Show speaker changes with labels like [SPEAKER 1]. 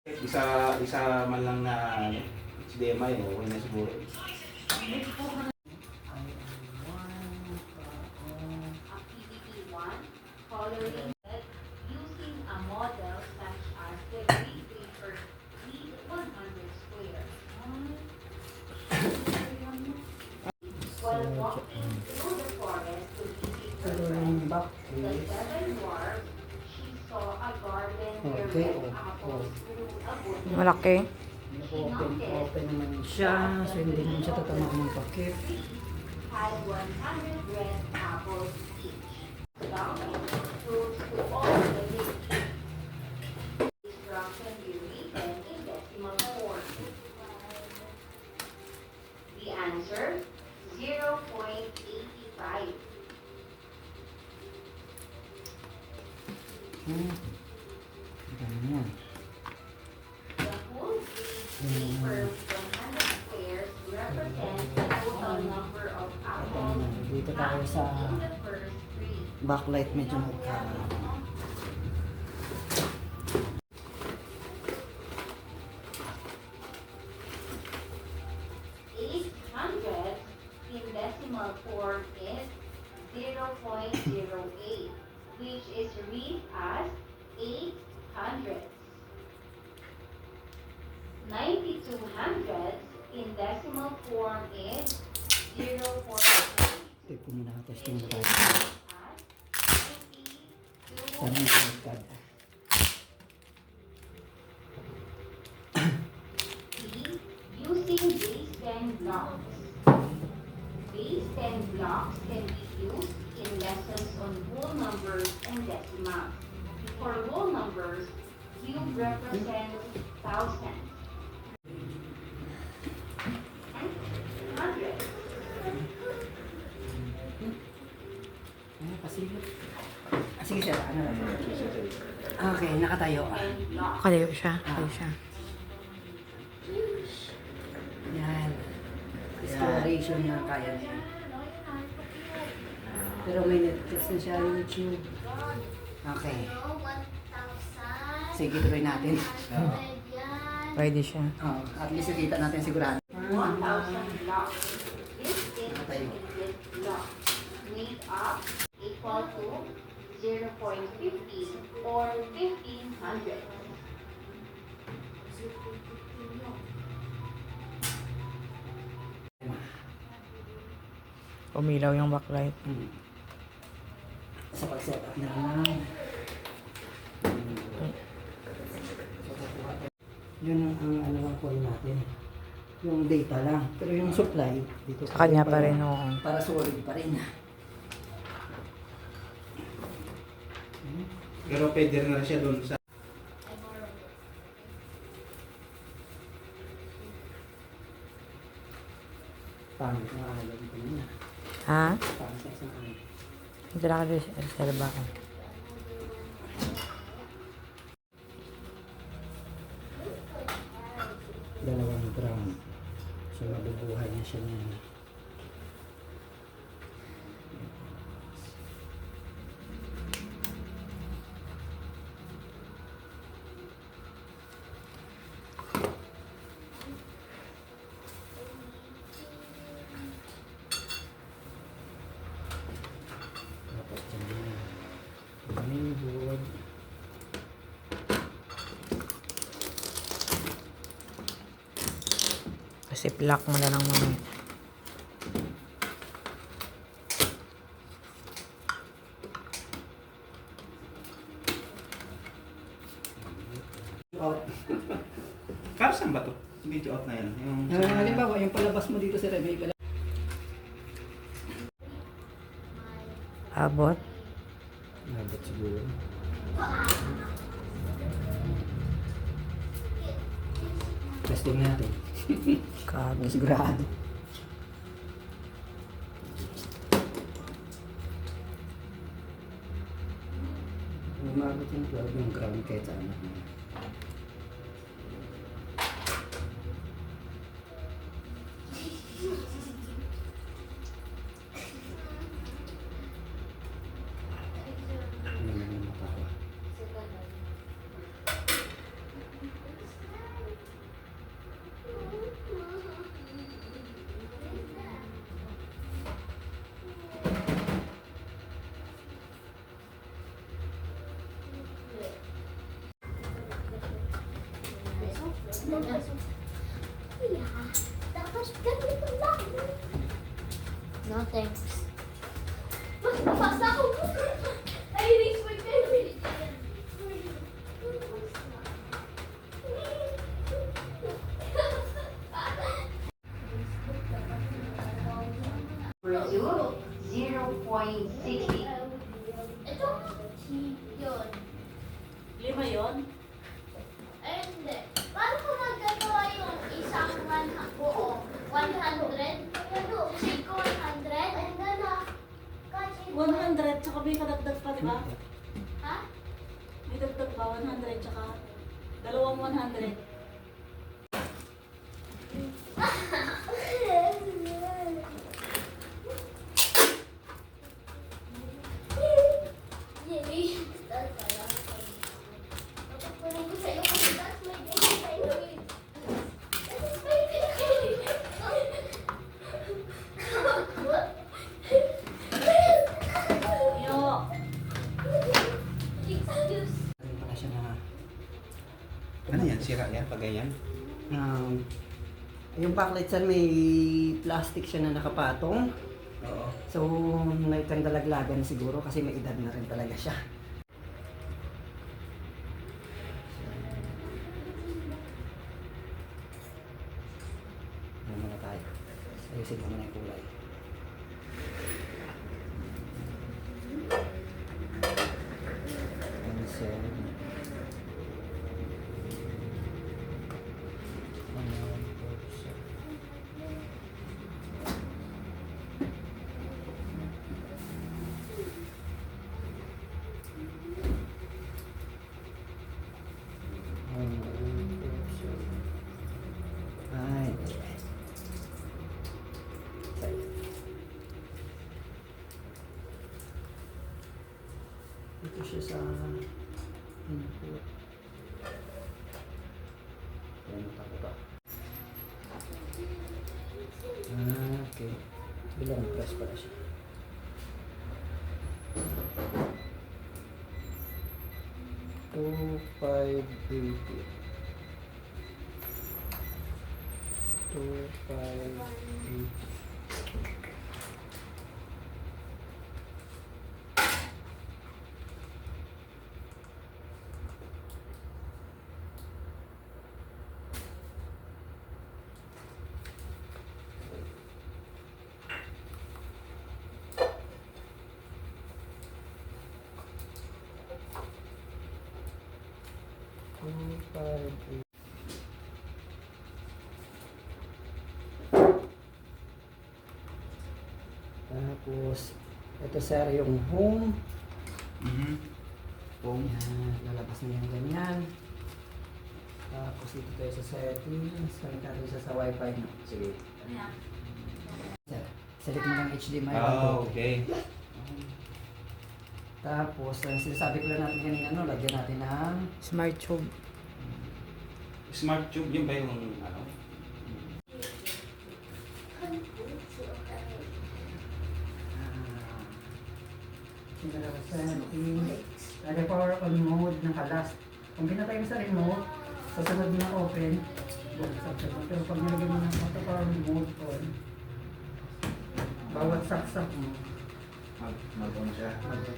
[SPEAKER 1] Isa man lang na HDMI, okay na siguro.
[SPEAKER 2] Following using a model such as the Great Paper V100 Square. While walking through the forest to visit her friends, the seven dwarfs, she saw a garden where red apples grew abundantly.
[SPEAKER 3] Malaki.
[SPEAKER 4] Open naman siya, so hindi naman siya tatamaan ng pakit.
[SPEAKER 2] Had 100 red apples each. Fruits to all the days. Instruction be written in decimal form. The answer, 0.85.
[SPEAKER 4] Ganyan.
[SPEAKER 2] The whole grade paper with 100 squares represents the total number of apples
[SPEAKER 4] Dito tayo sa
[SPEAKER 2] in the first tree.
[SPEAKER 4] backlight, medyo magka...
[SPEAKER 2] 800 in decimal form is 0.08, which is read as 800. 9200 in decimal form is 0.82.
[SPEAKER 4] Take ko muna testing
[SPEAKER 2] Which
[SPEAKER 4] tayo.
[SPEAKER 2] is read as
[SPEAKER 4] Sana
[SPEAKER 2] 22.
[SPEAKER 4] yung card.
[SPEAKER 2] Using base 10 blocks. Base 10 blocks can be used in lessons on whole numbers and decimals. For whole numbers, cube represents thousands. And hundreds.
[SPEAKER 4] Pasilip. Sige sir, ano lang. Okay, nakatayo.
[SPEAKER 2] 10 blocks.
[SPEAKER 3] Kalayo siya. Kalayo siya.
[SPEAKER 4] Yan. Exploration na kaya niya. Pero may netflix na siya YouTube. Okay. Sige, tuloy natin.
[SPEAKER 3] Pwede siya.
[SPEAKER 4] At least nakita natin sigurado.
[SPEAKER 2] 1,000 blocks. This intermediate block made up equal to 0.50 or 1,500.
[SPEAKER 3] Umilaw yung backlight.
[SPEAKER 4] Sa pag-set up na lang. Yun ang ano lang call natin. Yung data lang. Pero yung supply, dito
[SPEAKER 3] Sa kanya pa rin, oo.
[SPEAKER 4] para solid pa rin.
[SPEAKER 1] Pero pwede rin na siya doon sa
[SPEAKER 4] Pangit na ayaw dito muna.
[SPEAKER 3] Ha?
[SPEAKER 4] Pangit na isang ayaw.
[SPEAKER 3] Ito lang ka reserva ko.
[SPEAKER 4] Dalawang ground. So mabubuhay na siya niyan. Dapat dyan yan. Mainboard.
[SPEAKER 3] Kasi block mo na lang muna.
[SPEAKER 4] Out.
[SPEAKER 1] para saan ba to? Video out na yan. Yung
[SPEAKER 4] Halimbawa, yung palabas mo dito sa may pala.
[SPEAKER 3] Abot.
[SPEAKER 4] Nabot siguro. Testing natin.
[SPEAKER 3] Kagi.
[SPEAKER 4] Sigurado. Umabot yung 12 yung ground kahit sa anak mo. Yun ang matawa.
[SPEAKER 5] Dapat ganito lang. No thanks. Mas mabasa ko. I erase my pen.
[SPEAKER 2] Number 2, 0.60.
[SPEAKER 5] Ito, yun.
[SPEAKER 6] 5 yun?
[SPEAKER 5] Ay, hindi. Paano ko nagagawa yung isang buo? 100? Shake ko 100? And then,
[SPEAKER 6] 100, tsaka may kadagdag pa, di ba?
[SPEAKER 5] ha?
[SPEAKER 6] May dagdag pa, 100, tsaka dalawang 100.
[SPEAKER 5] Yay! Start ka lang. Pagpunin ko sa'yo kasi that's my favorite. That is my favorite.
[SPEAKER 6] Yo!
[SPEAKER 5] Excuse.
[SPEAKER 4] Ano pala siya na
[SPEAKER 1] Ano yan? Sira yan pag ganyan?
[SPEAKER 4] yung backlight sir may plastic siya na nakapatong.
[SPEAKER 1] Oo.
[SPEAKER 4] So, may kandalaglagan siguro kasi may edad na rin talaga siya. Ano muna tayo? Ayusin mo muna yung kulay. Pencil. Ay. Ito siya sa input. Ano tako ba? Okay. Bilang press pala siya. Two, 580. 2, 5, 8. Two, 5, 8. Tapos, ito sir yung home.
[SPEAKER 1] Home.
[SPEAKER 4] Yan, lalabas na yung ganyan. Tapos dito tayo sa settings. Kami tayo sa wifi no. Sige.
[SPEAKER 6] Ano
[SPEAKER 4] Sir, select mo lang HDMI.
[SPEAKER 1] Oh, okay.
[SPEAKER 4] Tapos, ang sinasabi ko lang natin kanina, no, lagyan natin ng
[SPEAKER 3] Smart tube.
[SPEAKER 1] Smart tube, yun ba yung ano?
[SPEAKER 4] settings. Lagyan power on mode ng kalas. Kung pinatay mo sa remote, sa sunod na open, buksan siya. Pero pag nilagyan mo ng auto power mode on, bawat saksak mo,
[SPEAKER 1] Mag-on siya.
[SPEAKER 4] mag-on